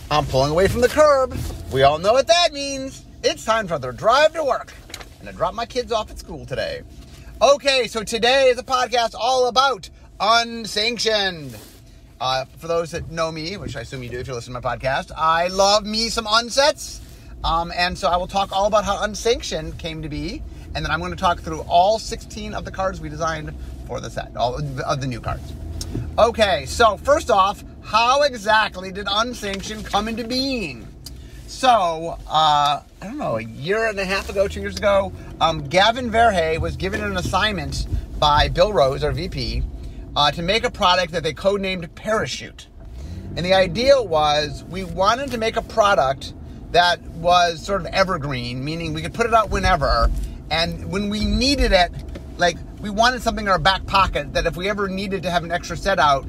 I'm pulling away from the curb. We all know what that means. It's time for the drive to work. And I dropped my kids off at school today. Okay, so today is a podcast all about Unsanctioned. For those that know me, which I assume you do if you listen to my podcast, I love me some unsets. And so I will talk all about how Unsanctioned came to be. And then I'm going to talk through all 16 of the cards we designed for the set, all of the new cards. Okay, so first off, how exactly did Unsanctioned come into being? So, I don't know, a year and a half ago, 2 years ago, Gavin Verhey was given an assignment by Bill Rose, our VP, to make a product that they codenamed Parachute. And the idea was we wanted to make a product that was sort of evergreen, meaning we could put it out whenever, and when we needed it, like, we wanted something in our back pocket that if we ever needed to have an extra set out,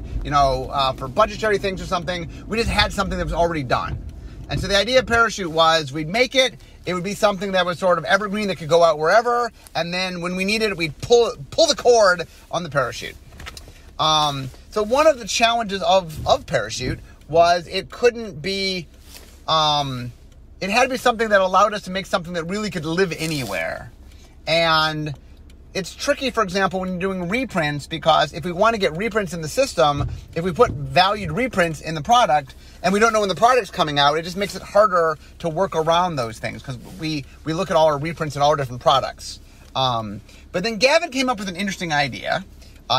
for budgetary things or something, we just had something that was already done. And so the idea of Parachute was we'd make it, it would be something that was sort of evergreen that could go out wherever, and then when we needed it, we'd pull the cord on the Parachute. So one of the challenges of Parachute was it couldn't be, it had to be something that allowed us to make something that really could live anywhere. And it's tricky, for example, when you're doing reprints, because if we want to get reprints in the system, if we put valued reprints in the product and we don't know when the product's coming out, it just makes it harder to work around those things because we look at all our reprints and all our different products. But then Gavin came up with an interesting idea.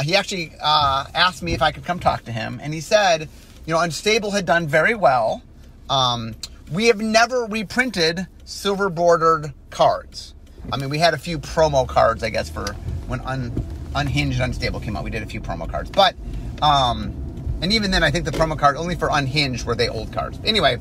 He actually asked me if I could come talk to him, and he said, Unstable had done very well. We have never reprinted silver bordered cards. I mean, we had a few promo cards, I guess, for when Unhinged and Unstable came out. We did a few promo cards. But, and even then, I think the promo card only for Unhinged were they old cards. Anyway,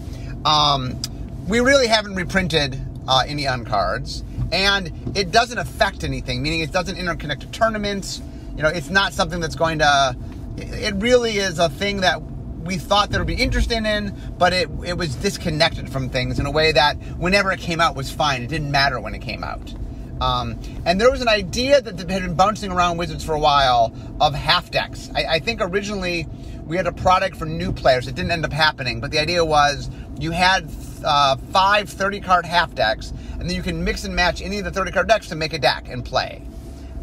we really haven't reprinted any cards. And it doesn't affect anything, meaning it doesn't interconnect to tournaments. It's not something that's going to... It really is a thing that we thought there would be interest in, but it was disconnected from things in a way that whenever it came out was fine. It didn't matter when it came out. And there was an idea that had been bouncing around Wizards for a while of half decks. I think originally we had a product for new players. It didn't end up happening, but the idea was you had 5 30-card half decks, and then you can mix and match any of the 30-card decks to make a deck and play.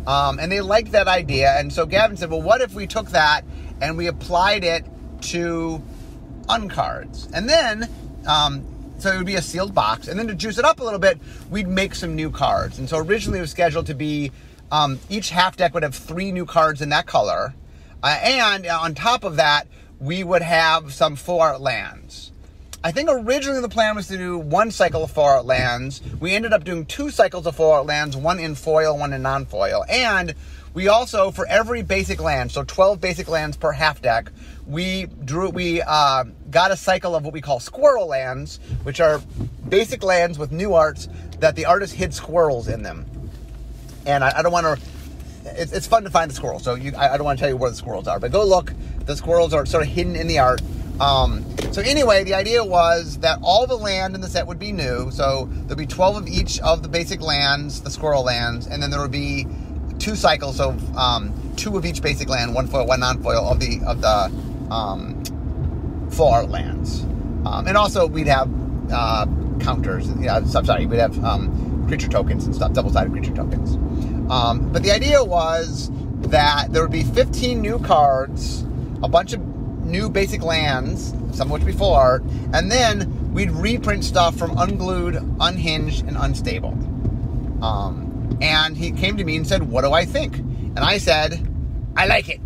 And they liked that idea, and so Gavin said, well, what if we took that and we applied it to uncards? And then, so it would be a sealed box, and then to juice it up a little bit, we'd make some new cards. And so originally it was scheduled to be, each half deck would have 3 new cards in that color, and on top of that, we would have some full art lands. I think originally the plan was to do 1 cycle of full art lands. We ended up doing 2 cycles of full art lands, 1 in foil, 1 in non-foil, and we also, for every basic land, so 12 basic lands per half deck, we got a cycle of what we call squirrel lands, which are basic lands with new arts that the artist hid squirrels in them. And I don't want to... It's fun to find the squirrels, so I don't want to tell you where the squirrels are, but go look. The squirrels are sort of hidden in the art. So anyway, the idea was that all the land in the set would be new, so there'd be 12 of each of the basic lands, the squirrel lands, and then there would be 2 cycles of 2 of each basic land, 1 foil, 1 non-foil of the full art lands. And also we'd have counters. We'd have creature tokens and stuff, double-sided creature tokens. But the idea was that there would be 15 new cards, a bunch of new basic lands, some of which would be full art, and then we'd reprint stuff from Unglued, Unhinged, and Unstable. And he came to me and said, what do I think? And I said, I like it.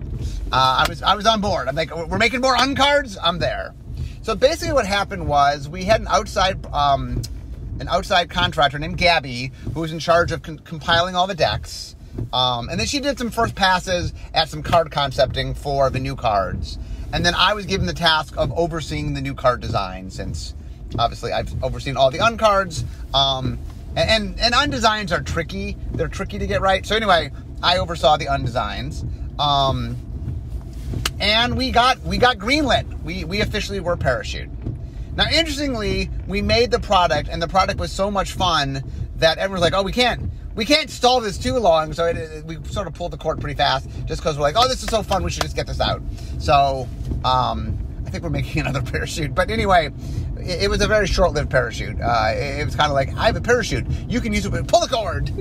I was on board. I'm like, we're making more uncards? I'm there. So basically what happened was we had an outside contractor named Gabby who was in charge of compiling all the decks. And then she did some first passes at some card concepting for the new cards. And then I was given the task of overseeing the new card design, since obviously I've overseen all the uncards. And undesigns are tricky. They're tricky to get right. So anyway, I oversaw the undesigns. And we got greenlit. We officially were Parachute. Now, interestingly, we made the product, and the product was so much fun that everyone's like, oh, we can't stall this too long. So we sort of pulled the cord pretty fast just because we're like, oh, this is so fun, we should just get this out. So I think we're making another Parachute. But anyway, it was a very short-lived parachute. It was kind of like, I have a parachute. You can use it, but pull the cord.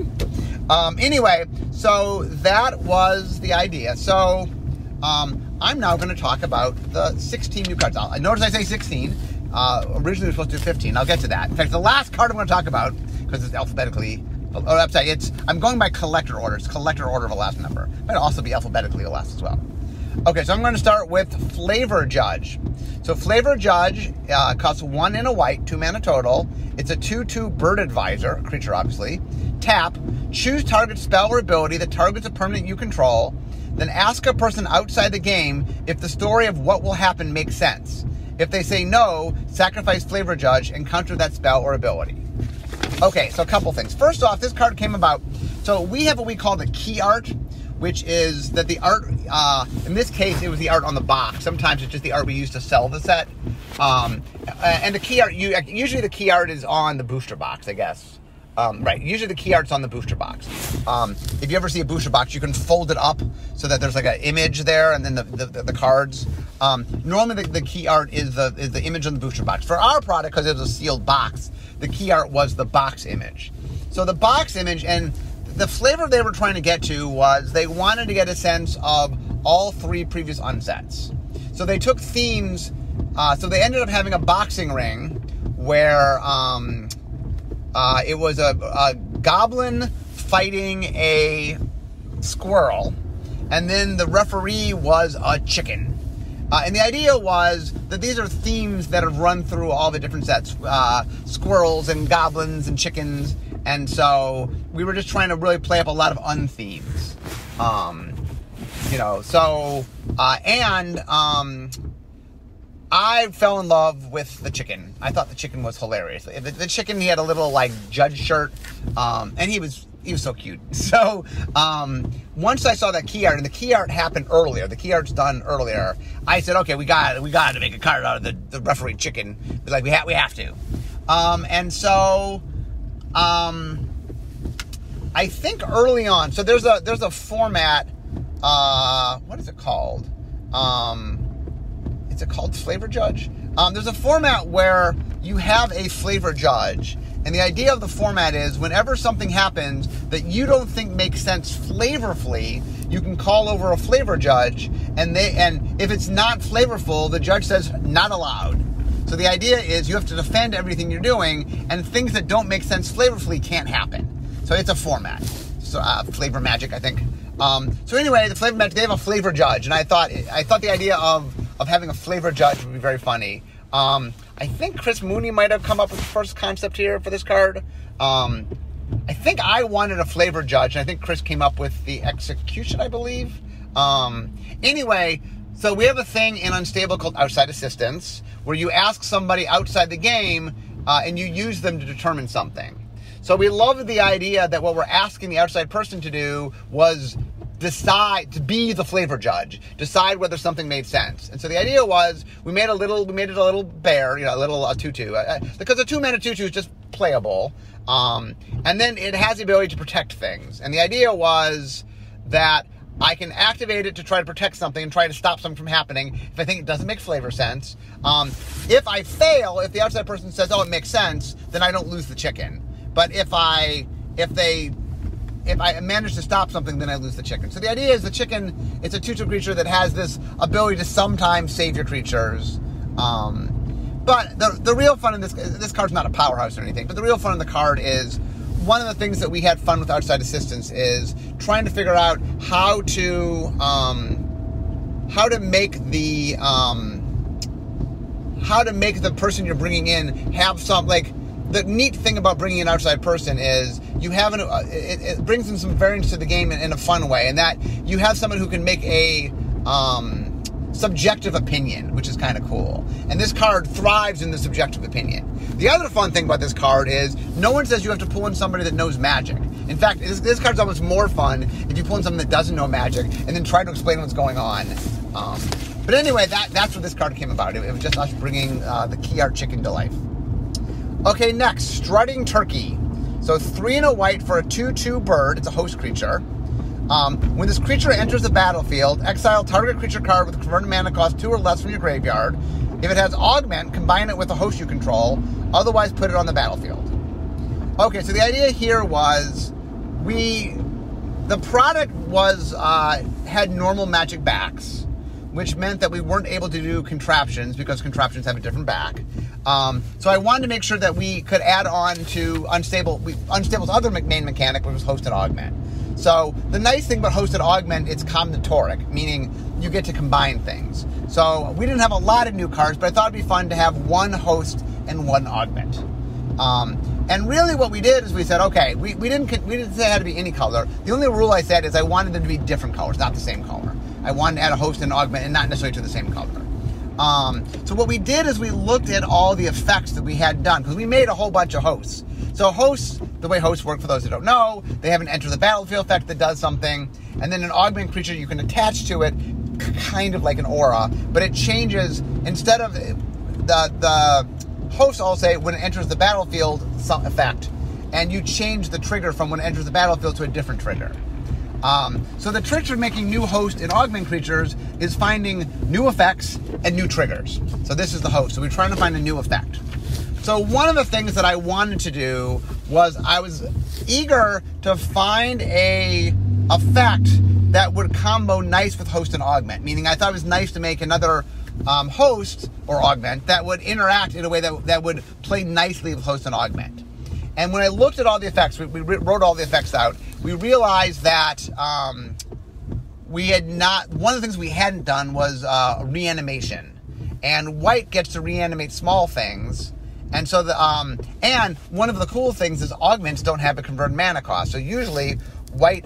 Anyway, so that was the idea. So I'm now going to talk about the 16 new cards. Notice I say 16. Originally we were supposed to do 15. I'll get to that. In fact, the last card I'm going to talk about, because it's alphabetically, I'm going by collector order. It's collector order of the last number. It might also be alphabetically the last as well. Okay, so I'm going to start with Flavor Judge. So Flavor Judge costs 1 and a white, 2 mana total. It's a 2/2 bird advisor, a creature obviously. Tap, choose target spell or ability that targets a permanent you control. Then ask a person outside the game if the story of what will happen makes sense. If they say no, sacrifice Flavor Judge and counter that spell or ability. Okay, so a couple things. First off, this card came about, so we have what we call the key art, which is that the art, in this case, it was the art on the box. Sometimes it's just the art we use to sell the set. And the key art, usually the key art is on the booster box, I guess. Right, usually the key art's on the booster box. If you ever see a booster box, you can fold it up so that there's like an image there and then the cards. Normally the key art is the image on the booster box. For our product, because it was a sealed box, the key art was the box image. So the box image, and the flavor they were trying to get to was they wanted to get a sense of all 3 previous unsets. So they took themes, so they ended up having a boxing ring where it was a goblin fighting a squirrel, and then the referee was a chicken. And the idea was that these are themes that have run through all the different sets, squirrels and goblins and chickens, and so we were just trying to really play up a lot of unthemes. I fell in love with the chicken. I thought the chicken was hilarious. The chicken, he had a little like judge shirt, and he was so cute. So once I saw that key art, and the key art happened earlier, the key art's done earlier, I said, okay, we got to make a card out of the referee chicken. Like we have to. And so I think early on, so there's a format. What is it called? Is it called Flavor Judge? There's a format where you have a Flavor Judge, and the idea of the format is whenever something happens that you don't think makes sense flavorfully, you can call over a Flavor Judge, and if it's not flavorful, the judge says not allowed. So the idea is you have to defend everything you're doing, and things that don't make sense flavorfully can't happen. So it's a format. So Flavor Magic, I think. So anyway, the Flavor Magic, they have a Flavor Judge, and I thought the idea of having a Flavor Judge would be very funny. I think Chris Mooney might have come up with the first concept here for this card. I think I wanted a Flavor Judge, and I think Chris came up with the execution, I believe. Anyway, so we have a thing in Unstable called Outside Assistance, where you ask somebody outside the game, and you use them to determine something. So we loved the idea that what we're asking the outside person to do was decide to be the Flavor Judge, decide whether something made sense. And so the idea was we made it a little bear, a little 2/2, because a 2 mana 2/2 is just playable. And then it has the ability to protect things. And the idea was that I can activate it to try to protect something and try to stop something from happening if I think it doesn't make flavor sense. If I fail, if the outside person says, oh, it makes sense, then I don't lose the chicken. But if I manage to stop something, then I lose the chicken. So the idea is the chicken, it's a 2/2 creature that has this ability to sometimes save your creatures. But the real fun in this card's not a powerhouse or anything, but the real fun in the card is one of the things that we had fun with Outside Assistance is trying to figure out how to make the person you're bringing in have some, like, the neat thing about bringing an outside person is you have it brings in some variance to the game in a fun way, and that you have someone who can make a subjective opinion, which is kind of cool. And this card thrives in the subjective opinion. The other fun thing about this card is no one says you have to pull in somebody that knows magic. In fact, this card's almost more fun if you pull in someone that doesn't know magic and then try to explain what's going on. But anyway, that's what this card came about. It was just us bringing the key art chicken to life. Okay, next, Strutting Turkey. So 3 and a white for a 2/2 bird. It's a host creature. When this creature enters the battlefield, exile target creature card with a converted mana cost 2 or less from your graveyard. If it has augment, combine it with a host you control. Otherwise, put it on the battlefield. Okay, so the idea here was the product was had normal magic backs, which meant that we weren't able to do contraptions because contraptions have a different back. So I wanted to make sure that we could add on to Unstable's other main mechanic, which was host and augment. So the nice thing about host and augment, it's combinatoric, meaning you get to combine things. So we didn't have a lot of new cards, but I thought it'd be fun to have one host and one augment. And really what we did is we said, okay, we didn't say it had to be any color. The only rule I said is I wanted them to be different colors, not the same color. I wanted to add a host and augment and not necessarily to the same color. So what we did is we looked at all the effects that we had done, because we made a whole bunch of hosts. So hosts, the way hosts work, for those who don't know, they have an enter the battlefield effect that does something, and then an augment creature you can attach to it, kind of like an aura, but it changes, instead of the hosts all say when it enters the battlefield, some effect, and you change the trigger from when it enters the battlefield to a different trigger. So the trick for making new host and augment creatures is finding new effects and new triggers. So this is the host. So we're trying to find a new effect. So one of the things that I wanted to do was I was eager to find a effect that would combo nice with host and augment, meaning I thought it was nice to make another host or augment that would interact in a way that would play nicely with host and augment. And when I looked at all the effects, we wrote all the effects out, we realized that one of the things we hadn't done was reanimation. And white gets to reanimate small things. And so and one of the cool things is augments don't have a converted mana cost. So usually white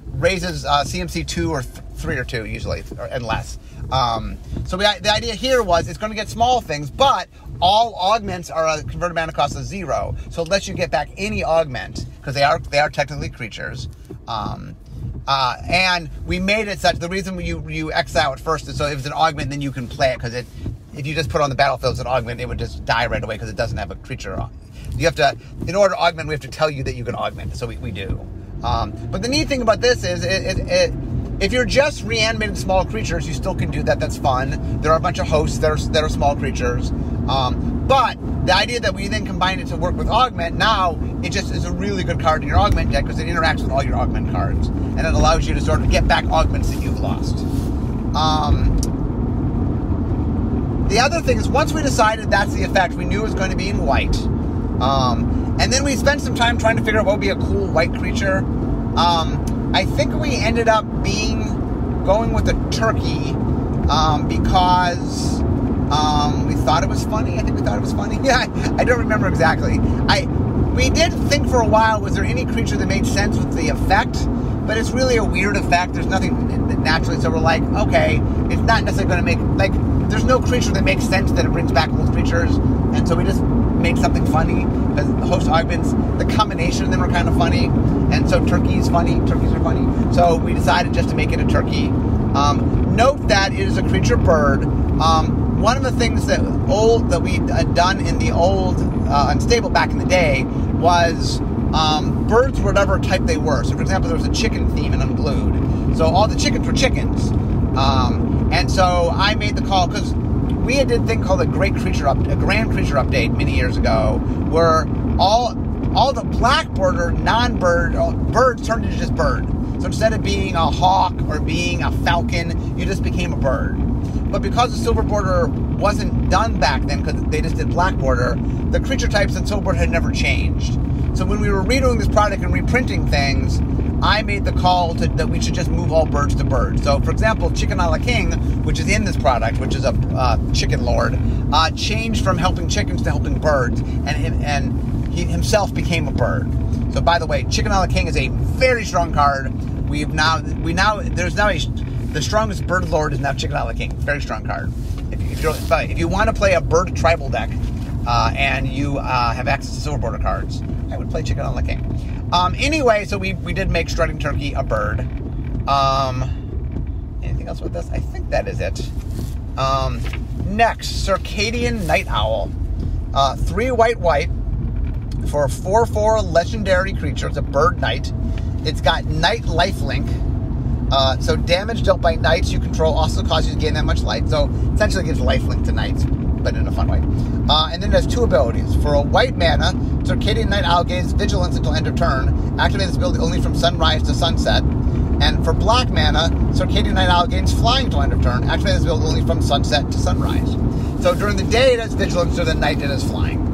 raises CMC 2 or 3 or 2 usually, and less. So the idea here was it's going to get small things, but all augments are a converted mana cost of 0. So it lets you get back any augment, because they are technically creatures. And we made it such, the reason you X out at first is so if it's an augment, then you can play it, because if you just put it on the battlefield as an augment, it would just die right away because it doesn't have a creature. You have to, in order to augment, we have to tell you that you can augment, so we do. But the neat thing about this is if you're just reanimating small creatures, you still can do that. That's fun. There are a bunch of hosts that are small creatures. But the idea that we then combine it to work with augment, now it just is a really good card in your augment deck because it interacts with all your augment cards. And it allows you to sort of get back augments that you've lost. The other thing is, once we decided that's the effect, we knew it was going to be in white. And then we spent some time trying to figure out what would be a cool white creature. I think we ended up going with a turkey because we thought it was funny. I think we thought it was funny. Yeah, I don't remember exactly. We did think for a while, was there any creature that made sense with the effect? But it's really a weird effect. There's nothing naturally, so we're like, okay, it's not necessarily going to make, there's no creature that makes sense that it brings back old creatures, and so we just made something funny, because the host augments, the combination of them are kind of funny, and so turkeys are funny, so we decided just to make it a turkey. Note that it is a creature bird. One of the things that we had done in the old Unstable back in the day was birds, whatever type they were. So for example, there was a chicken theme in Unglued, so all the chickens were chickens. And so I made the call, because we did a thing called a Grand Creature Update many years ago, where all the black bird or non-bird birds turned into just bird. So instead of being a hawk or being a falcon, you just became a bird. But because the silver border wasn't done back then, because they just did black border, the creature types in silver border had never changed. So when we were redoing this product and reprinting things, I made the call that we should just move all birds to birds. So, for example, Chicken a la King, which is in this product, which is a chicken lord, changed from helping chickens to helping birds, and he himself became a bird. So, by the way, Chicken a la King is a very strong card. The strongest bird lord is now Chicken a la King. Very strong card. If you want to play a bird tribal deck and you have access to silver border cards, I would play Chicken a la King. Anyway, so we did make Strutting Turkey a bird. Anything else with this? I think that is it. Next, Circadian Night Owl. 3 white for a 4/4 legendary creature. It's a bird knight. It's got Night Lifelink. So damage dealt by knights you control also causes you to gain that much life. So essentially it gives lifelink to knights, but in a fun way. And then it has 2 abilities. For a white mana, Circadian Night Owl gains vigilance until end of turn. Activate this ability only from sunrise to sunset. And for black mana, Circadian Night Owl gains flying until end of turn. Activate this ability only from sunset to sunrise. So during the day it has vigilance, during the night it has flying.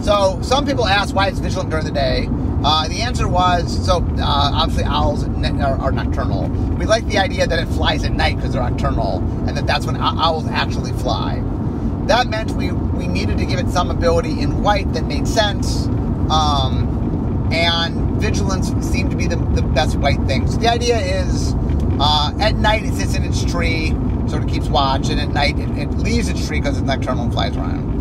So some people ask why it's vigilant during the day. The answer was, obviously owls are nocturnal. We like the idea that it flies at night because they're nocturnal, and that's when owls actually fly. That meant we needed to give it some ability in white that made sense, and vigilance seemed to be the best white thing. So the idea is, at night it sits in its tree, sort of keeps watch, and at night it leaves its tree because it's nocturnal and flies around.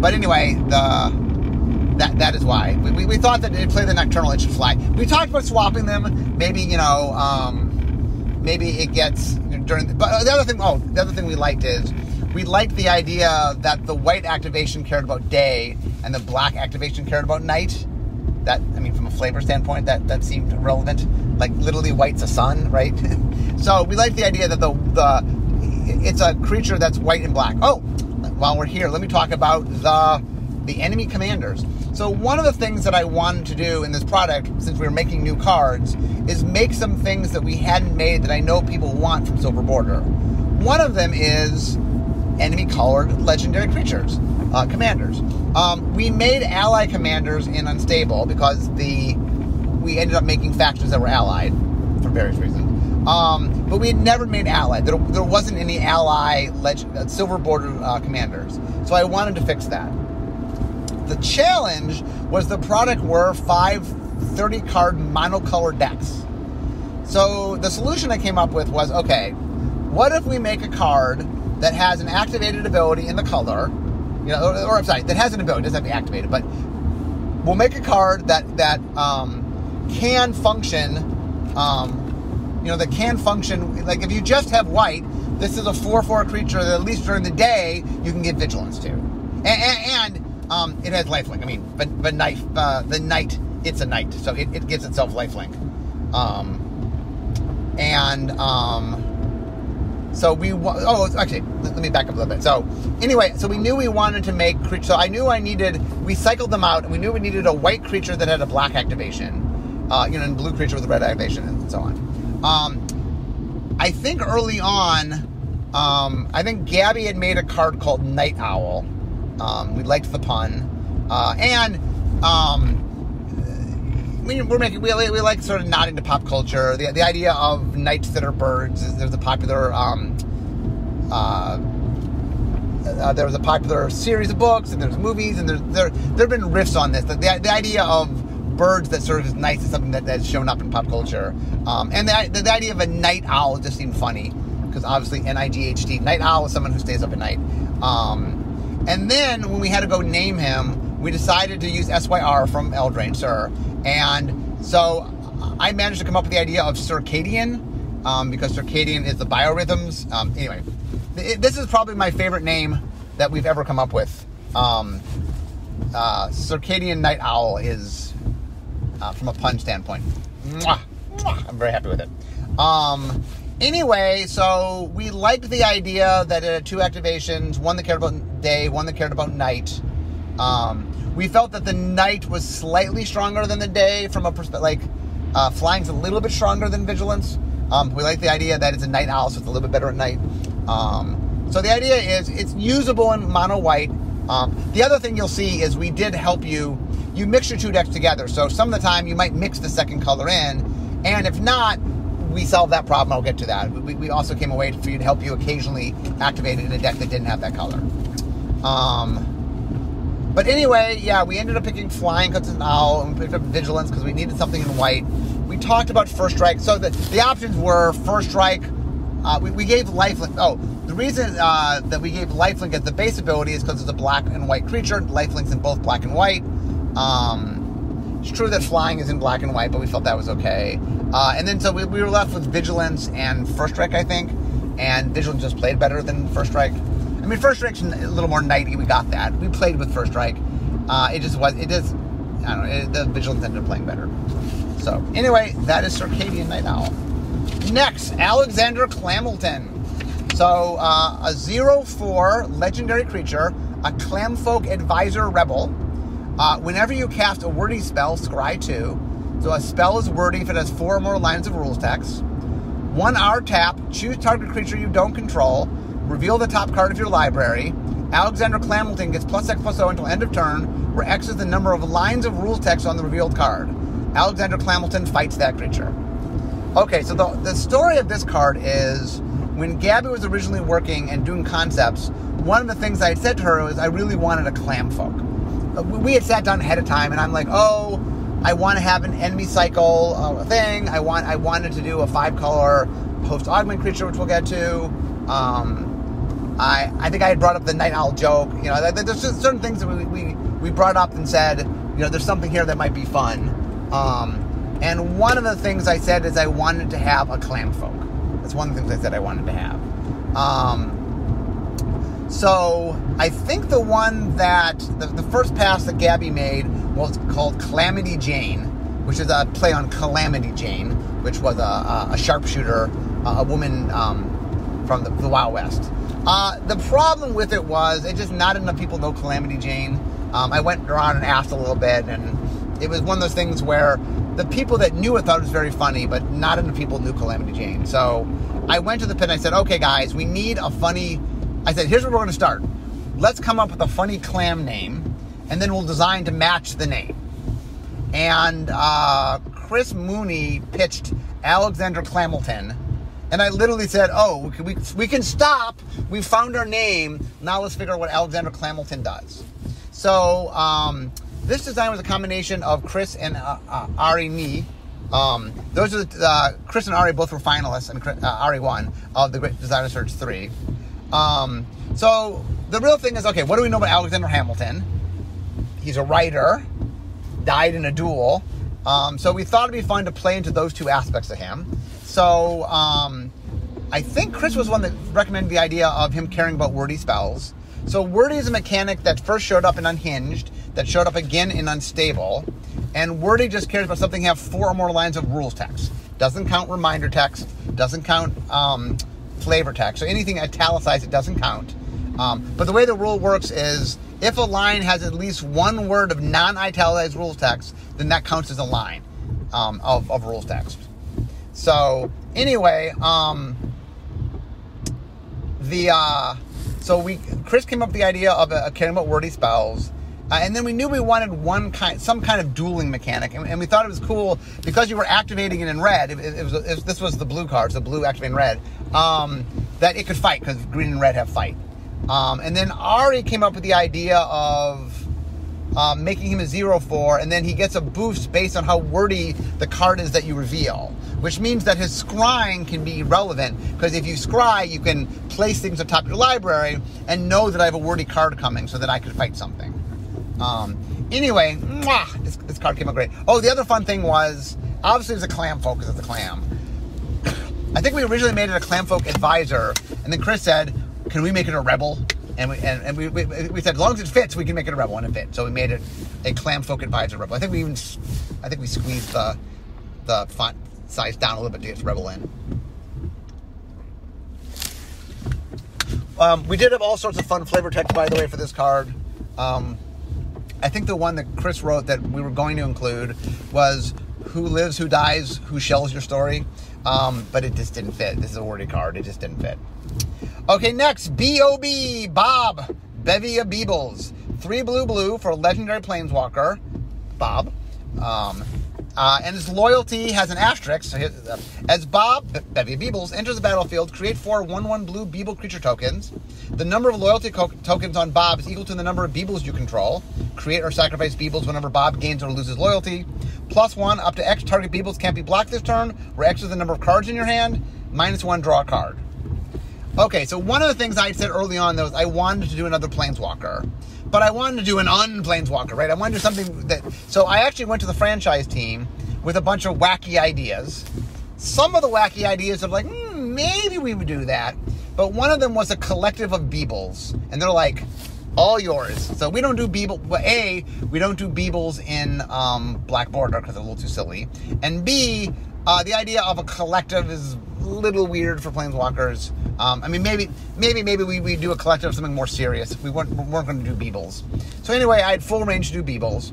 But anyway, that is why. We thought that it played the nocturnal, it should fly. We talked about swapping them. Maybe, maybe it gets during... But the other thing we liked is, we liked the idea that the white activation cared about day, and the black activation cared about night. From a flavor standpoint, that seemed relevant. Like, literally, white's a sun, right? So, we liked the idea that it's a creature that's white and black. Oh, while we're here, let me talk about the enemy commanders. So one of the things that I wanted to do in this product, since we were making new cards, is make some things that we hadn't made that I know people want from Silver Border. One of them is enemy-colored legendary creatures, commanders. We made ally commanders in Unstable because we ended up making factions that were allied for various reasons. But we had never made allied. There wasn't any ally Silver Border commanders. So I wanted to fix that. The challenge was the product were 5 30-card monocolored decks. So the solution I came up with was, okay, what if we make a card that has an activated ability in the color, that has an ability, doesn't have to be activated, but we'll make a card that can function, that can function, like if you just have white, this is a 4/4 creature that at least during the day you can give vigilance to. And it has lifelink. But the night, it's a night, so it gives itself lifelink. Actually, let me back up a little bit. So anyway, we knew we wanted to make creatures. So we cycled them out, and we knew we needed a white creature that had a black activation, and a blue creature with a red activation, and so on. I think early on, Gabby had made a card called Night Owl. We liked the pun, we like sort of nodding to pop culture. The idea of knights that are birds. There's a popular there was a popular series of books, and there's movies, and there have been riffs on this. The idea of birds that serve as knights is something that's shown up in pop culture, and the idea of a night owl just seemed funny because obviously NIGHT, night owl is someone who stays up at night. And then, when we had to go name him, we decided to use SYR from Eldraine, Sir. And so, I managed to come up with the idea of Circadian, because Circadian is the biorhythms. Anyway, this is probably my favorite name that we've ever come up with. Circadian Night Owl is, from a pun standpoint. I'm very happy with it. Anyway, so we liked the idea that it had 2 activations, one that cared about day, one that cared about night. We felt that the night was slightly stronger than the day from a perspective, flying's a little bit stronger than vigilance. We like the idea that it's a night owl, so it's a little bit better at night. So the idea is it's usable in mono white. The other thing you'll see is we did help you mix your 2 decks together. So some of the time you might mix the second color in, and if not, we solved that problem. I'll get to that. We also came away for you to help you occasionally activate it in a deck that didn't have that color. But anyway, yeah, we ended up picking flying because it's an owl, and we picked up vigilance because we needed something in white. We talked about first strike. So the options were first strike. We gave lifelink. Oh, the reason that we gave lifelink as the base ability is because it's a black and white creature. Lifelink's in both black and white. It's true that flying is in black and white, but we felt that was okay. And then so we were left with vigilance and first strike, I think. And vigilance just played better than first strike. First strike's a little more nighty. We got that. We played with first strike. The vigilance ended up playing better. So anyway, that is Circadian Night Owl. Next, Alexander Clamilton. So, a 0/4 legendary creature, a Clamfolk Advisor Rebel. Whenever you cast a wordy spell, scry 2. So a spell is wordy if it has 4 or more lines of rules text. 1 hour tap, choose target creature you don't control, reveal the top card of your library. Alexander Clamilton gets +X/+0 until end of turn, where X is the number of lines of rules text on the revealed card. Alexander Clamilton fights that creature. Okay, so the story of this card is, when Gabby was originally working and doing concepts, one of the things I had said to her was I really wanted a Clamfolk. We had sat down ahead of time, and I'm like, oh, I want to have an enemy cycle thing. I wanted to do a 5-color post-augment creature, which we'll get to. I think I had brought up the Night Owl joke. You know, there's just certain things that we brought up and said, you know, there's something here that might be fun. And one of the things I said is I wanted to have a Clamfolk. That's one of the things I said I wanted to have. So I think the one that, the first pass that Gabby made was called Calamity Jane, which is a play on Calamity Jane, which was a sharpshooter, a woman from the Wild West. The problem with it was, it just not enough people know Calamity Jane. I went around and asked a little bit, and it was one of those things where the people that knew it thought it was very funny, but not enough people knew Calamity Jane. So I went to the pit and I said, okay guys, we need a funny, I said, here's where we're going to start. Let's come up with a funny clam name, and then we'll design to match the name. And Chris Mooney pitched Alexander Clamilton, and I literally said, oh, we can stop. We found our name. Now let's figure out what Alexander Clamilton does. So this design was a combination of Chris and Ari Nee. Those are Chris and Ari both were finalists, and Ari won of the Great Designer Search 3. So the real thing is, okay, what do we know about Alexander Hamilton? He's a writer, died in a duel. So we thought it'd be fun to play into those two aspects of him. So I think Chris was one that recommended the idea of him caring about wordy spells. So wordy is a mechanic that first showed up in Unhinged, that showed up again in Unstable, and wordy just cares about something have 4 or more lines of rules text. Doesn't count reminder text, doesn't count flavor text. So anything italicized, it doesn't count. But the way the rule works is, if a line has at least 1 word of non-italicized rules text, then that counts as a line of rules text. So anyway, Chris came up with the idea of caring about wordy spells, and then we knew we wanted some kind of dueling mechanic, and we thought it was cool because you were activating it in red. This was the blue card, so blue activating red, that it could fight because green and red have fight. And then Ari came up with the idea of making him a 0/4, and then he gets a boost based on how wordy the card is that you reveal, which means that his scrying can be relevant, because if you scry, you can place things on top of your library and know that I have a wordy card coming so that I could fight something. Anyway, this card came out great. Oh, the other fun thing was, obviously there's a clam focus of the clam. I think we originally made it a Clamfolk Advisor, and then Chris said, can we make it a rebel? And we said, as long as it fits, we can make it a rebel, and it fit. So we made it a Clamfolk Advisor rebel. I think we squeezed the font size down a little bit to get rebel in. We did have all sorts of fun flavor text, by the way, for this card. I think the one that Chris wrote that we were going to include was, who lives, who dies, who shells your story? But it just didn't fit. This is a wordy card. It just didn't fit. Okay, next, B.O.B. Bob, Bevy of Beebles. 3 blue for a legendary planeswalker, Bob. And his loyalty has an asterisk. So as Bob, Bevy of Beebles, enters the battlefield, create 4 1/1 blue Beeble creature tokens. The number of loyalty tokens on Bob is equal to the number of Beebles you control. Create or sacrifice Beebles whenever Bob gains or loses loyalty. +1, up to X target Beebles can't be blocked this turn, where X is the number of cards in your hand. -1, draw a card. Okay, so one of the things I said early on, though, was I wanted to do another Planeswalker. But I wanted to do an un-Planeswalker, right? I wanted to do something that... So I actually went to the franchise team with a bunch of wacky ideas. Some of the wacky ideas are like, maybe we would do that. But one of them was a collective of Beebles. And they're like, all yours. So we don't do Beeble... Well, A, we don't do Beebles in Black Border because they're a little too silly. And B, the idea of a collective is a little weird for Planeswalkers. I mean, maybe we do a collective of something more serious. We weren't going to do Beebles. So anyway, I had full range to do Beebles.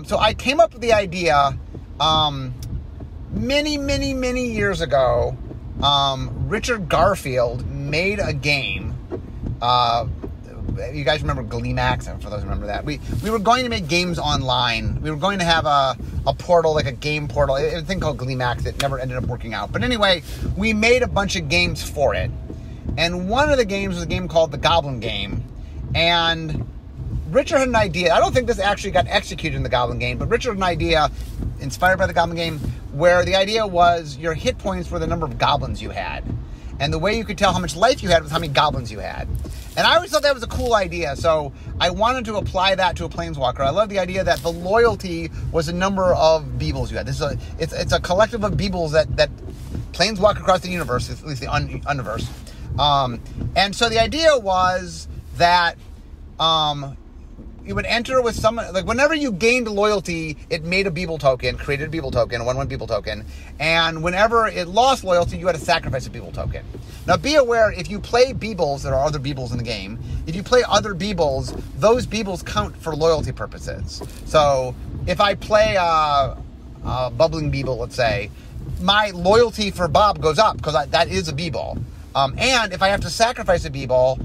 So I came up with the idea many years ago. Richard Garfield made a game. You guys remember Gleemax? For those who remember that, we were going to make games online. We were going to have a portal, like a game portal, a thing called Gleemax. It never ended up working out. But anyway, we made a bunch of games for it. And one of the games was a game called the Goblin Game. And Richard had an idea. I don't think this actually got executed in the Goblin Game, but Richard had an idea inspired by the Goblin Game where the idea was your hit points were the number of goblins you had. And the way you could tell how much life you had was how many goblins you had. And I always thought that was a cool idea, so I wanted to apply that to a Planeswalker. I love the idea that the loyalty was the number of Beebles you had. It's a collective of Beebles that Planeswalk across the universe, at least the universe. And so the idea was that you would enter with some, like whenever you gained loyalty, it made a Beeble token, created a Beeble token, a 1/1 Beeble token. And whenever it lost loyalty, you had to sacrifice a Beeble token. Now be aware, if you play Beebles, there are other Beebles in the game, if you play other Beebles, those Beebles count for loyalty purposes. So if I play a Bubbling Beeble, let's say, my loyalty for Bob goes up because that is a Beeble. And if I have to sacrifice a Beeble,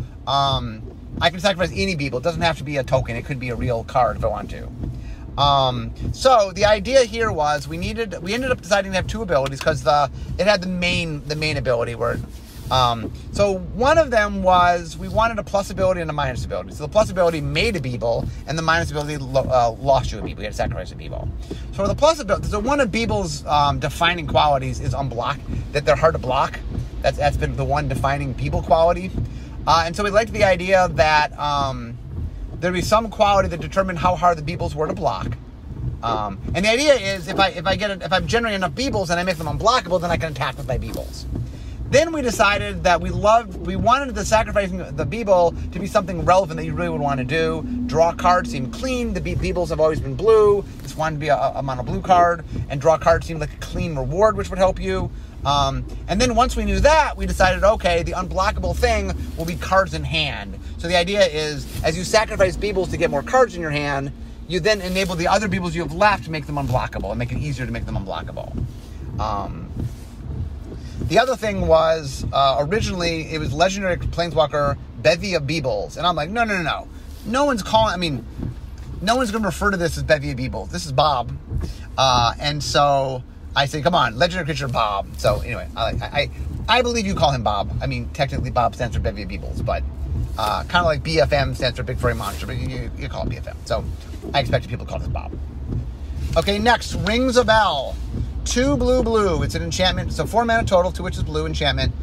I can sacrifice any Beeble. It doesn't have to be a token. It could be a real card if I want to. So the idea here was we ended up deciding to have two abilities because it had the main ability where. So one of them was we wanted a plus ability and a minus ability. So the plus ability made a Beeble, and the minus ability lost you a Beeble. You had to sacrifice a Beeble. So the plus ability, so one of Beeble's defining qualities is unblock, that they're hard to block. That's been the one defining Beeble quality. And so we liked the idea that there'd be some quality that determined how hard the Beebles were to block. And the idea is if I'm generating enough Beebles and I make them unblockable, then I can attack with my Beebles. Then we decided that we wanted the sacrificing the Beeble to be something relevant that you really would want to do. Draw cards seemed clean. The Beebles have always been blue. This wanted to be a mono blue card, and draw cards seemed like a clean reward, which would help you. And then once we knew that, we decided, okay, the unblockable thing will be cards in hand. So the idea is, as you sacrifice Beebles to get more cards in your hand, you then enable the other Beebles you have left to make them unblockable and make it easier to make them unblockable. The other thing was, originally, it was Legendary Planeswalker Bevy of Beebles. And I'm like, no. No one's going to refer to this as Bevy of Beebles. This is Bob. And so I say, come on, Legendary Creature Bob. So anyway, I believe you call him Bob. I mean, technically Bob stands for Bevy of Beebles, but kind of like BFM stands for Big Furry Monster, but you call it BFM. So I expected people to call this Bob. Okay, next, Rings a Bell. 2 blue. It's an enchantment. So 4 mana total, 2 which is blue enchantment.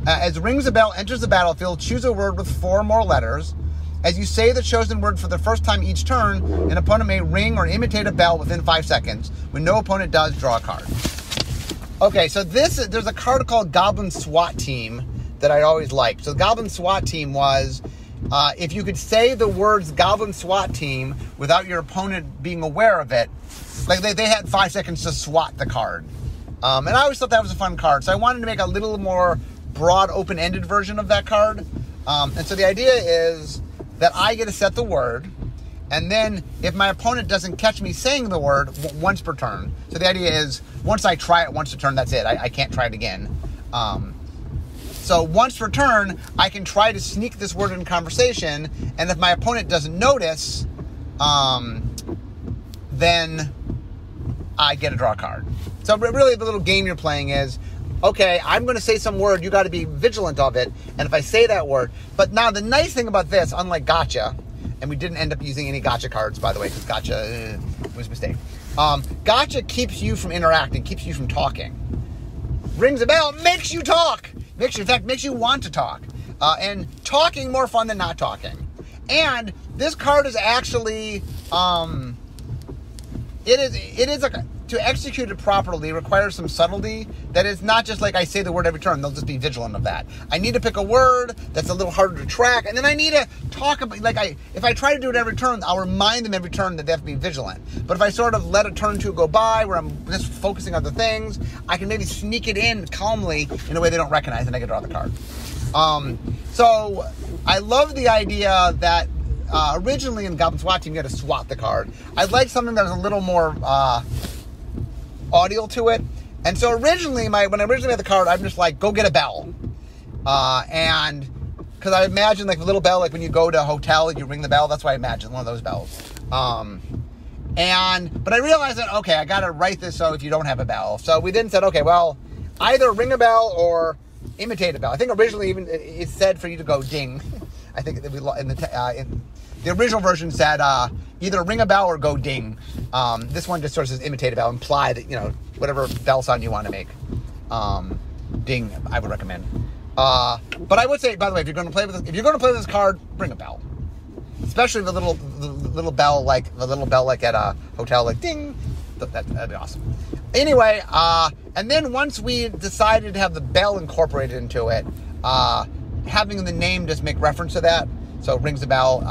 As Rings a Bell enters the battlefield, choose a word with 4 more letters. As you say the chosen word for the first time each turn, an opponent may ring or imitate a bell within 5 seconds. When no opponent does, draw a card. Okay, so there's a card called Goblin SWAT Team that I always liked. So the Goblin SWAT Team was, if you could say the words Goblin SWAT Team without your opponent being aware of it, like they had 5 seconds to SWAT the card. And I always thought that was a fun card. So I wanted to make a little more broad, open-ended version of that card. And so the idea is that I get to set the word, and then if my opponent doesn't catch me saying the word once per turn. So the idea is once I try it once a turn, that's it. I can't try it again. So once per turn, I can try to sneak this word in conversation, and if my opponent doesn't notice, then I get to draw a card. So really the little game you're playing is, okay, I'm going to say some word, you got to be vigilant of it, and if I say that word, but now the nice thing about this, unlike Gotcha, and we didn't end up using any Gotcha cards, by the way, because Gotcha was a mistake. Gotcha keeps you from interacting, keeps you from talking. Rings a Bell makes you talk. Makes you want to talk. And talking more fun than not talking. And this card is actually, it is to execute it properly requires some subtlety. That is not just like I say the word every turn. They'll just be vigilant of that. I need to pick a word that's a little harder to track, and then I need to talk about, if I try to do it every turn, I'll remind them every turn that they have to be vigilant. But if I sort of let a turn two go by where I'm just focusing on the things, I can maybe sneak it in calmly in a way they don't recognize, and I can draw the card. So I love the idea that originally in Goblin SWAT Team, you had to swat the card. I'd like something that was a little more audio to it. And so originally, when I originally had the card, I'm just like, go get a bell. And because I imagine like a little bell, like when you go to a hotel, you ring the bell. That's why I imagine one of those bells. But I realized that, okay, I got to write this so if you don't have a bell. So we then said, okay, well, either ring a bell or imitate a bell. I think originally even it said for you to go ding. I think in the original version said either ring a bell or go ding. This one just sort of says imitate a bell, imply that, whatever bell sound you want to make. Ding, I would recommend. But I would say, by the way, if you're going to play with this card, bring a bell. Especially the little bell like at a hotel, like ding. That'd be awesome. Anyway, and then once we decided to have the bell incorporated into it, having the name just make reference to that. So it rings a bell.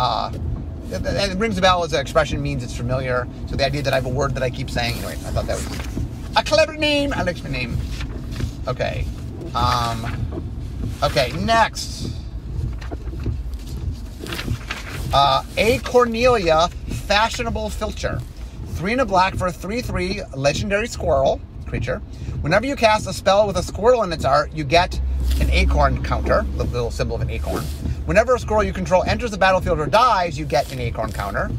And rings a bell as an expression means it's familiar. So the idea that I have a word that I keep saying. Anyway, I thought that was a clever name. I like the name. Okay. Okay, next. A Cornelia Fashionable Filcher. 3 and a black for a 3/3 legendary squirrel creature. Whenever you cast a spell with a squirrel in its art, you get an acorn counter, the little symbol of an acorn. Whenever a squirrel you control enters the battlefield or dies, you get an acorn counter.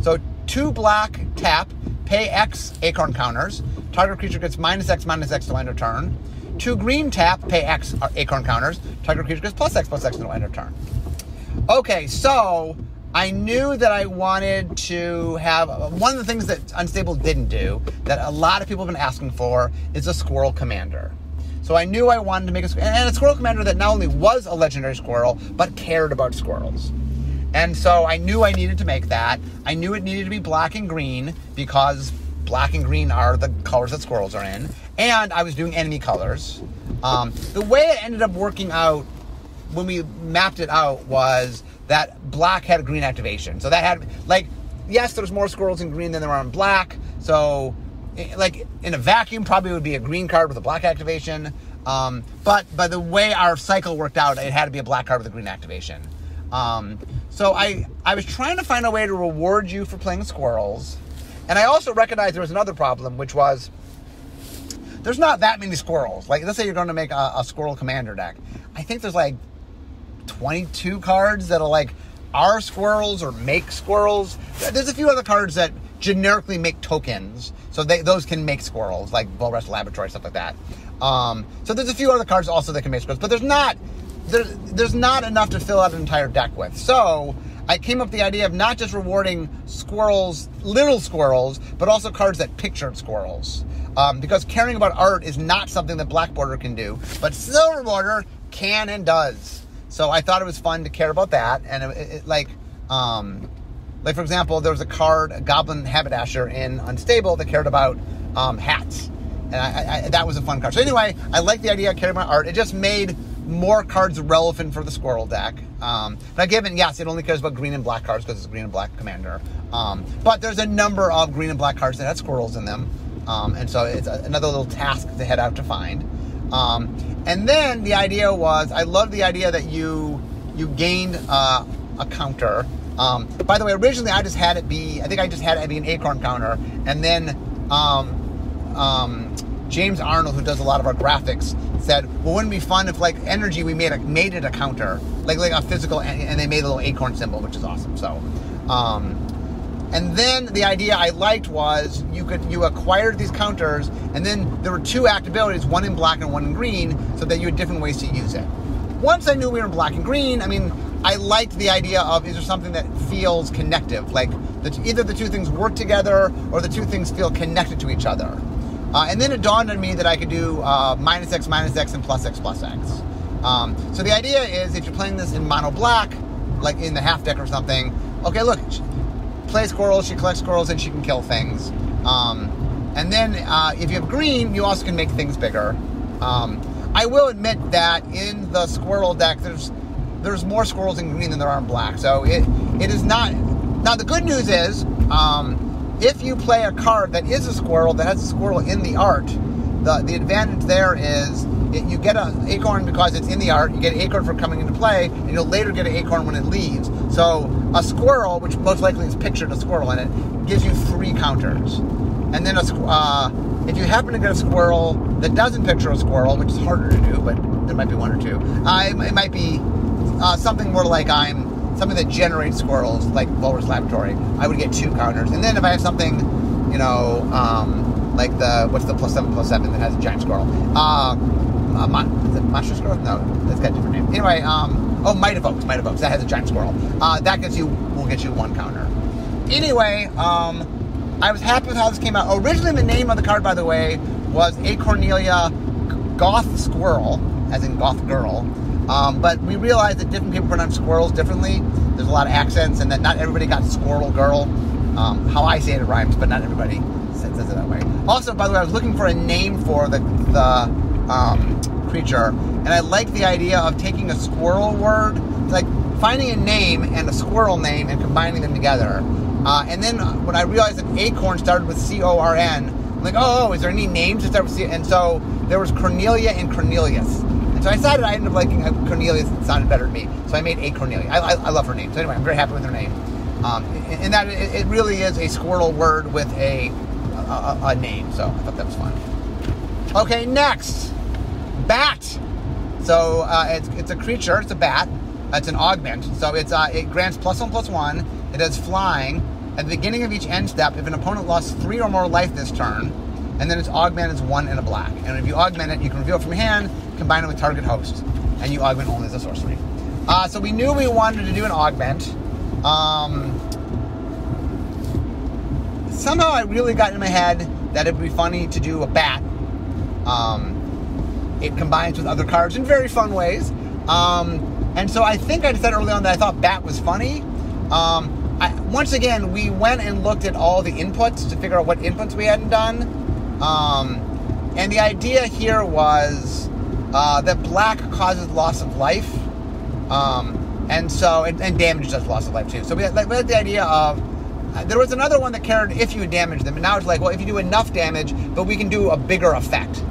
So 2 black, tap, pay X acorn counters. Target creature gets -X till end of turn. 2 green, tap, pay X acorn counters. Target creature gets +X till end of turn. Okay, so I knew that I wanted to have, one of the things that Unstable didn't do, that a lot of people have been asking for, is a squirrel commander. So I knew I wanted to make a squirrel commander that not only was a legendary squirrel, but cared about squirrels. And so I knew I needed to make that. I knew it needed to be black and green, because black and green are the colors that squirrels are in. And I was doing enemy colors. The way it ended up working out, when we mapped it out, was that black had a green activation. So that had, yes, there's more squirrels in green than there are in black. So, in a vacuum, probably would be a green card with a black activation. But by the way our cycle worked out, it had to be a black card with a green activation. So I was trying to find a way to reward you for playing squirrels. And I also recognized there was another problem, which was there's not that many squirrels. Let's say you're going to make a squirrel commander deck. I think there's 22 cards that are squirrels or make squirrels. There's a few other cards that generically make tokens, so those can make squirrels, like Bullrust Laboratory, stuff like that. So there's a few other cards also that can make squirrels, but there's not enough to fill out an entire deck with. So I came up with the idea of not just rewarding squirrels, little squirrels, but also cards that pictured squirrels. Because caring about art is not something that Black Border can do, but Silver Border can and does. So I thought it was fun to care about that. And for example, there was a card, a Goblin Haberdasher in Unstable, that cared about hats. And that was a fun card. So anyway, I like the idea of caring about art. It just made more cards relevant for the squirrel deck. Now given, yes, it only cares about green and black cards because it's a green and black commander. But there's a number of green and black cards that had squirrels in them. And so it's another little task to head out to find. And then the idea was, I love the idea that you gained a counter. By the way, originally I just had it be an acorn counter, and then James Arnold, who does a lot of our graphics, said, well, wouldn't it be fun if energy we made it a counter, like a physical, and they made a little acorn symbol, which is awesome. So and then the idea I liked was you acquired these counters, and then there were 2 active abilities, one in black and one in green, so that you had different ways to use it. Once I knew we were in black and green, I liked the idea of, is there something that feels connective? Either the 2 things work together, or the 2 things feel connected to each other. And then it dawned on me that I could do -X and +X. So the idea is, if you're playing this in mono black, like in the half deck or something, okay, look, play squirrels, she collects squirrels, and she can kill things. And then if you have green, you also can make things bigger. I will admit that in the squirrel deck, there's more squirrels in green than there are in black. So it is not... Now, the good news is, if you play a card that is a squirrel, that has a squirrel in the art, the advantage there is you get an acorn because it's in the art, you get an acorn for coming into play, and you'll later get an acorn when it leaves. So a squirrel, which most likely is pictured a squirrel in it, gives you 3 counters. And then if you happen to get a squirrel that doesn't picture a squirrel, which is harder to do, but there might be 1 or 2, it might be something more like something that generates squirrels, like Walrus Laboratory, I would get 2 counters. And then if I have something, like what's the +7/+7 that has a giant squirrel? Is it Monster Squirrel? No, that's got a different name. Anyway, Might Evokes, that has a giant squirrel. That will get you 1 counter. Anyway, I was happy with how this came out. Originally, the name of the card, by the way, was A. Cornelia Goth Squirrel, as in Goth Girl. But we realized that different people pronounce squirrels differently. There's a lot of accents, and that not everybody got Squirrel Girl. How I say it rhymes, but not everybody says it that way. Also, by the way, I was looking for a name for the creature, and I like the idea of taking a squirrel word, like finding a name and a squirrel name and combining them together. And then when I realized that acorn started with C-O-R-N, I'm like, oh, is there any names that start with C? And so there was Cornelia and Cornelius. And so I decided I ended up liking Cornelius. It sounded better to me. So I made A. Cornelia. I love her name. So anyway, I'm very happy with her name. And that it really is a squirrel word with a name. So I thought that was fun. Okay, next. Bat. So it's a creature. It's a bat. It's an augment. So it grants +1/+1. It has flying. At the beginning of each end step, if an opponent lost 3 or more life this turn, and then its augment is 1 and a black. And if you augment it, you can reveal it from your hand, combine it with target host, and you augment only as a sorcery. So we knew we wanted to do an augment. Somehow I really got in my head that it would be funny to do a bat. It combines with other cards in very fun ways. And so I think I decided early on that I thought bat was funny. Once again, we went and looked at all the inputs to figure out what inputs we hadn't done. And the idea here was that black causes loss of life. And damage does loss of life too. So we had the idea of, there was another one that cared if you damage them. And now it's like, well, if you do enough damage, but we can do a bigger effect.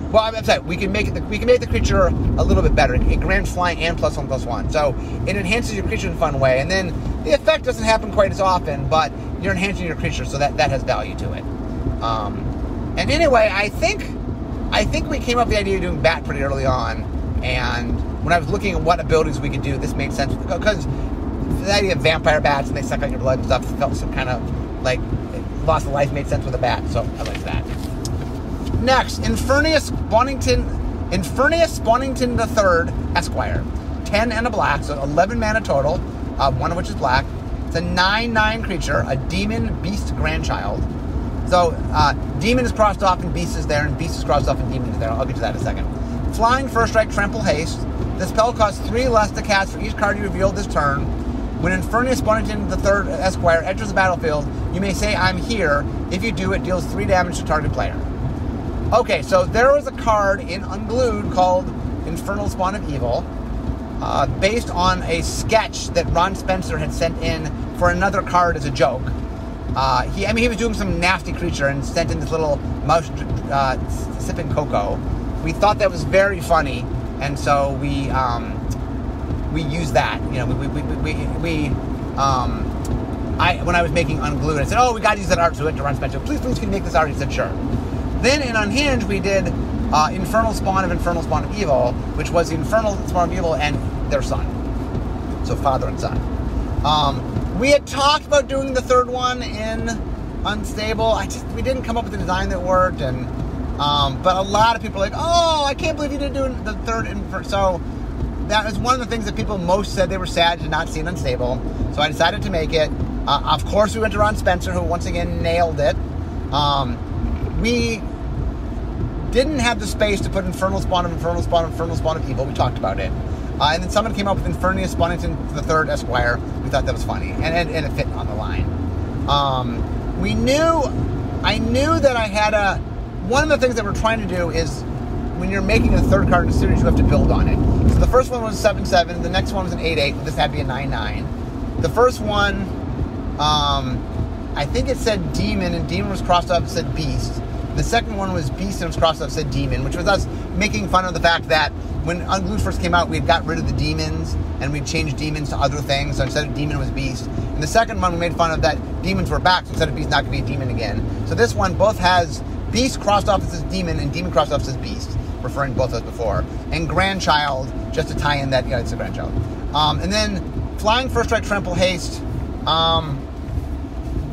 Well, I'm sorry, we can make the creature a little bit better. It grants flying and +1/+1. So it enhances your creature in a fun way. And then the effect doesn't happen quite as often, but you're enhancing your creature, so that has value to it. And anyway, I think we came up with the idea of doing bat pretty early on. And when I was looking at what abilities we could do, this made sense. Because the idea of vampire bats and they suck out your blood and stuff felt some kind of like loss of life made sense with a bat. So I like that. Next, Infernus Spawnington III, Esquire. 10 and a black, so 11 mana total, 1 of which is black. It's a 9/9 creature, a demon beast grandchild. So, demon is crossed off and beast is there, and beast is crossed off and demon is there. I'll get to that in a second. Flying, first strike, trample, haste. The spell costs 3 less to cast for each card you reveal this turn. When Infernus Spawnington III, Esquire enters the battlefield, you may say, I'm here. If you do, it deals 3 damage to target player. Okay, so there was a card in Unglued called Infernal Spawn of Evil, based on a sketch that Ron Spencer had sent in for another card as a joke. He was doing some nasty creature and sent in this little mouse sipping cocoa. We thought that was very funny, and so we used that. You know, when I was making Unglued, I said, "Oh, we got to use that art." So I went to Ron Spencer. Please, can you make this art? He said, "Sure." Then in Unhinged, we did Infernal Spawn of Evil, which was the Infernal Spawn of Evil and their son. So father and son. We had talked about doing the third one in Unstable. We didn't come up with a design that worked, and but a lot of people are like, oh, I can't believe you didn't do the third. So that was one of the things that people most said they were sad to not see in Unstable. So I decided to make it. Of course, we went to Ron Spencer, who once again nailed it. We didn't have the space to put Infernal Spawn of Evil. We talked about it. And then someone came up with Infernus Spawnington III, Esquire. We thought that was funny. And it fit on the line. I knew that I had one of the things that we're trying to do is when you're making a third card in a series, you have to build on it. So the first one was 7-7, the next one was an 8-8, this had to be a 9-9. The first one, I think it said Demon, and Demon was crossed up, it said Beast. The second one was Beast, and it was crossed up, it said Demon, which was us making fun of the fact that when Unglued first came out, we had got rid of the demons, and we'd changed demons to other things, so instead of Demon, it was Beast. And the second one, we made fun of that demons were back, so instead of Beast, not going to be a demon again. So this one both has Beast crossed off, it says Demon, and Demon crossed off, it says Beast, referring to both of those before. And Grandchild, just to tie in that, it's a grandchild. And then Flying, First Strike, Trample, Haste.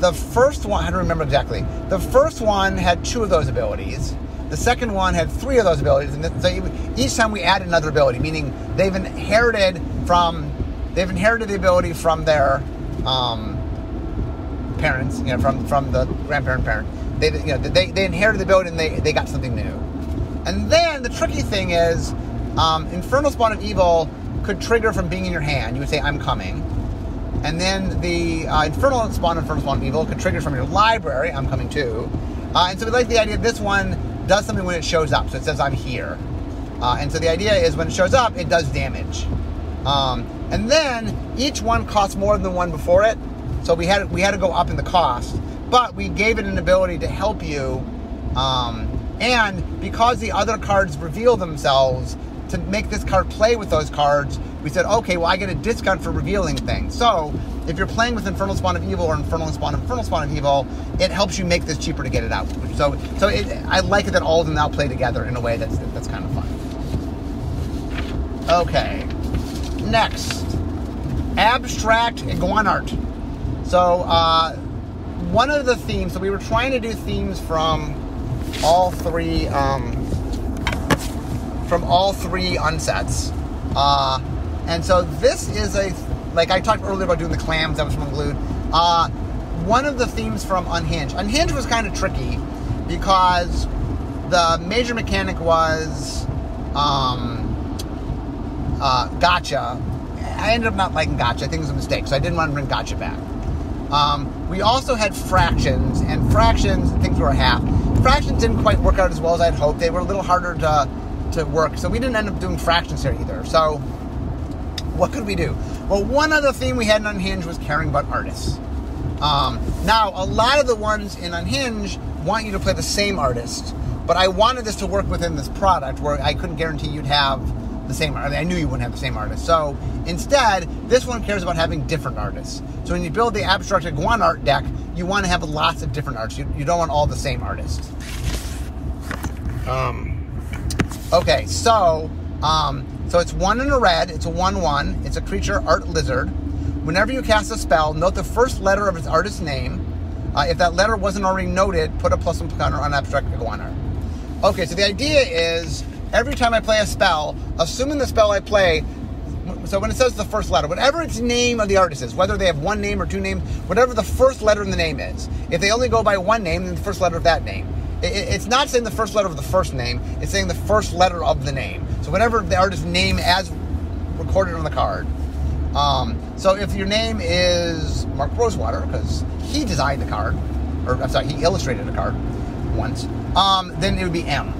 The first one, I don't remember exactly. The first one had 2 of those abilities. The second one had 3 of those abilities. And so each time we add another ability, meaning they've inherited the ability from their parents, from the grandparent parent. They inherited the ability and they got something new. And then the tricky thing is, Infernal Spawn of Evil could trigger from being in your hand. You would say, I'm coming. And then the Infernal Spawn of Evil could trigger from your library. I'm coming too. And so we like the idea this one does something when it shows up. So it says, I'm here. And so the idea is when it shows up, it does damage. And then each one costs more than the one before it. So we had to go up in the cost. But we gave it an ability to help you. And because the other cards reveal themselves, to make this card play with those cards, we said, okay, well, I get a discount for revealing things. So if you're playing with Infernal Spawn of Evil or Infernal Spawn of Evil, it helps you make this cheaper to get it out. So I like it that all of them now play together in a way that's kind of fun. Okay, next, Abstract Iguana Art. So one of the themes, so we were trying to do themes from all three unsets. And so this is like I talked earlier about doing the clams, that was from Unglued. One of the themes from Unhinged. Unhinged was kind of tricky because the major mechanic was Gotcha. I ended up not liking Gotcha. I think it was a mistake, so I didn't want to bring Gotcha back. We also had Fractions, and Fractions, things were a half. Fractions didn't quite work out as well as I'd hoped. They were a little harder to work, so we didn't end up doing Fractions here either. So what could we do? Well, one other theme we had in Unhinged was caring about artists. Now, a lot of the ones in Unhinged want you to play the same artist, but I wanted this to work within this product where I couldn't guarantee you'd have the same. I knew you wouldn't have the same artist. So instead, this one cares about having different artists. So when you build the Abstract Iguana Art deck, you want to have lots of different artists. You don't want all the same artists. Okay, so it's 1 in a red. It's a 1/1. It's a creature, Art Lizard. Whenever you cast a spell, note the first letter of its artist's name. If that letter wasn't already noted, put a +1 counter on Abstract Iguana Art. Okay, so the idea is every time I play a spell, assuming the spell I play, so when it says the first letter, whatever its name of the artist is, whether they have 1 name or 2 names, whatever the first letter in the name is, if they only go by 1 name, then the first letter of that name. It's not saying the first letter of the first name, it's saying the first letter of the name. So whatever the artist's name as recorded on the card. So if your name is Mark Rosewater, because he designed the card, or I'm sorry, he illustrated a card once, then it would be M.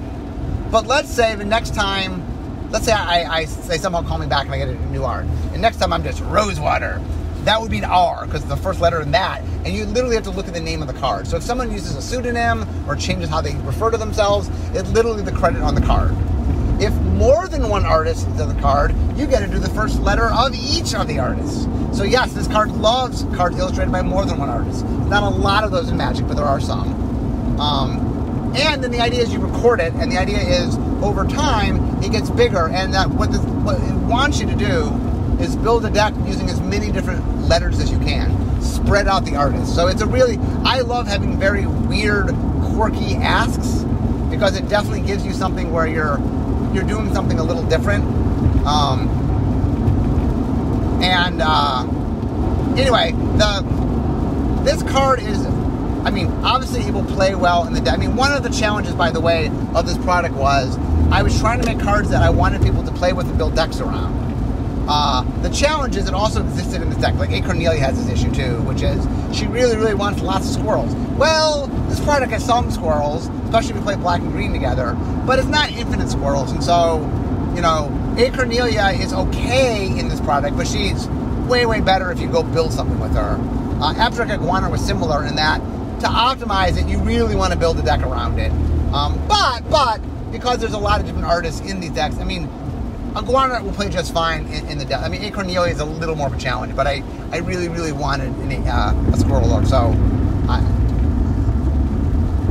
But let's say the next time, let's say I somehow call me back and I get a new art, and next time I'm just Rosewater, that would be an R, because the first letter in that, and you literally have to look at the name of the card. So if someone uses a pseudonym or changes how they refer to themselves, it's literally the credit on the card. If more than one artist is on the card, you get to do the first letter of each of the artists. So yes, this card loves cards illustrated by more than one artist. Not a lot of those in Magic, but there are some. And then the idea is you record it, and the idea is over time it gets bigger, and that what it wants you to do is build a deck using as many different letters as you can. Spread out the artists. So it's I love having very weird, quirky asks, because it definitely gives you something where you're doing something a little different. Anyway, this card is, obviously it will play well in the deck. One of the challenges, by the way, of this product was I was trying to make cards that I wanted people to play with and build decks around. The challenge is it also existed in this deck. Like, A. Cornelia has this issue too, which is she really, really wants lots of squirrels. Well, this product has some squirrels, especially if we play black and green together, but it's not infinite squirrels. And so, you know, A. Cornelia is okay in this product, but she's way, way better if you go build something with her. Abstract Iguana was similar in that to optimize it, you really want to build a deck around it. But because there's a lot of different artists in these decks, I mean, Iguana will play just fine in the deck. I mean, A. Cornelia is a little more of a challenge, but I really, really wanted a Squirrel Lord. So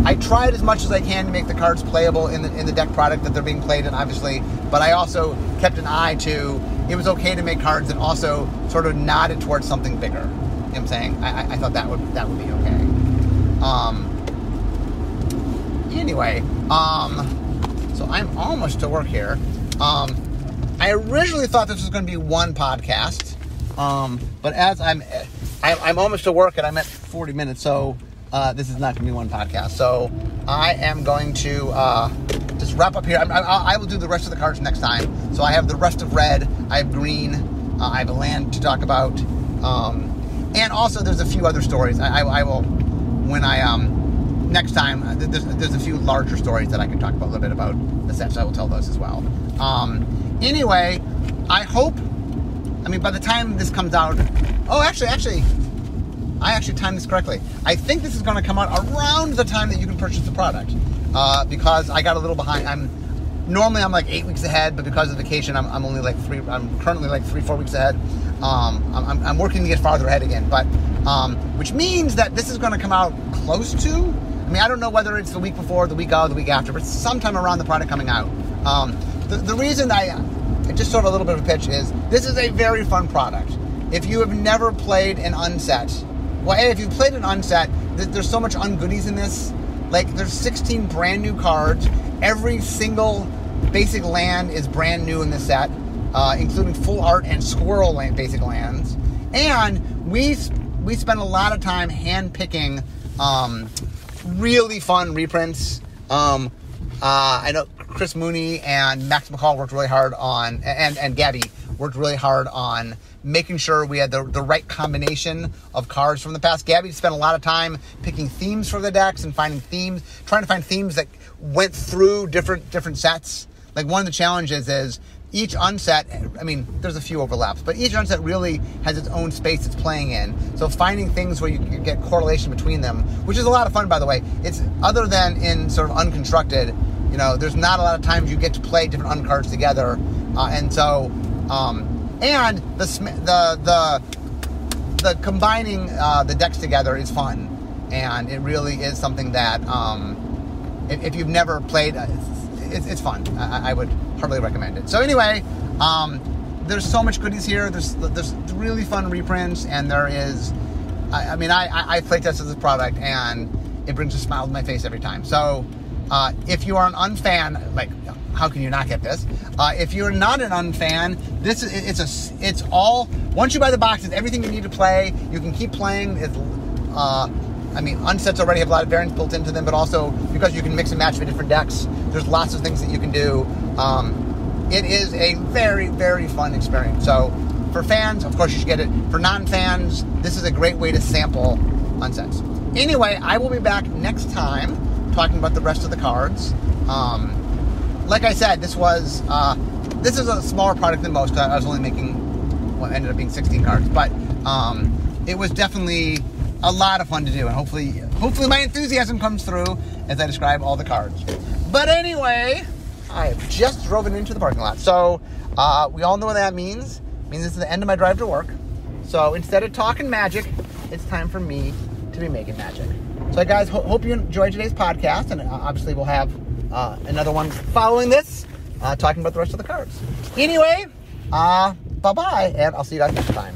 I tried as much as I can to make the cards playable in the deck product that they're being played in, obviously. But I also kept an eye to, it was okay to make cards that also sort of nodded towards something bigger. You know what I'm saying? I thought that would be okay. Anyway, so I'm almost to work here. I originally thought this was going to be one podcast, but as I'm almost to work and I'm at 40 minutes, so this is not going to be one podcast. So I am going to just wrap up here. I will do the rest of the cards next time. So I have the rest of red, I have green, I have a land to talk about, and also there's a few other stories. I will, when next time, there's a few larger stories that I can talk about a little bit about the sets. I will tell those as well. Anyway, I hope, I mean, by the time this comes out, I actually timed this correctly. I think this is going to come out around the time that you can purchase the product, because I got a little behind. Normally I'm like 8 weeks ahead, but because of vacation, I'm only like I'm currently like 3-4 weeks ahead. I'm working to get farther ahead again, but, which means that this is going to come out close to, I mean, I don't know whether it's the week before, the week of, the week after, but sometime around the product coming out. The reason I just sort of a little bit of a pitch is this is a very fun product. If you have never played an unset, well, if you've played an unset, there's so much ungoodies in this. Like, there's 16 brand new cards. Every single basic land is brand new in this set, including full art and squirrel land, basic lands. And we spent a lot of time hand-picking really fun reprints. I know Chris Mooney and Max McCall worked really hard on, and Gabby worked really hard on making sure we had the right combination of cards from the past. Gabby spent a lot of time picking themes for the decks and trying to find themes that went through different sets. Like, one of the challenges is each unset, I mean, there's a few overlaps, but each unset really has its own space it's playing in. So finding things where you can get correlation between them, which is a lot of fun, by the way. It's, other than in sort of unconstructed, you know, there's not a lot of times you get to play different uncards together, and so, and the combining the decks together is fun, and it really is something that if you've never played, it's fun. I would heartily recommend it. So anyway, there's so much goodies here. There's really fun reprints, and there is, I mean, I playtested this product, and it brings a smile to my face every time. So if you are an unfan, like, how can you not get this? If you're not an unfan, it's all, once you buy the box, it's everything you need to play. You can keep playing. I mean, unsets already have a lot of variants built into them, but also because you can mix and match with different decks, there's lots of things that you can do. It is a very, very fun experience. So for fans, of course, you should get it. For non-fans, this is a great way to sample unsets. Anyway, I will be back next time talking about the rest of the cards. Like I said, this is a smaller product than most. I was only making what ended up being 16 cards, but it was definitely a lot of fun to do, and hopefully my enthusiasm comes through as I describe all the cards. But anyway, I just drove it into the parking lot, so we all know what that means. It means this is the end of my drive to work. So instead of talking magic, it's time for me to be making magic. So guys, hope you enjoyed today's podcast, and obviously we'll have another one following this, talking about the rest of the cards. Anyway, bye-bye, and I'll see you guys next time.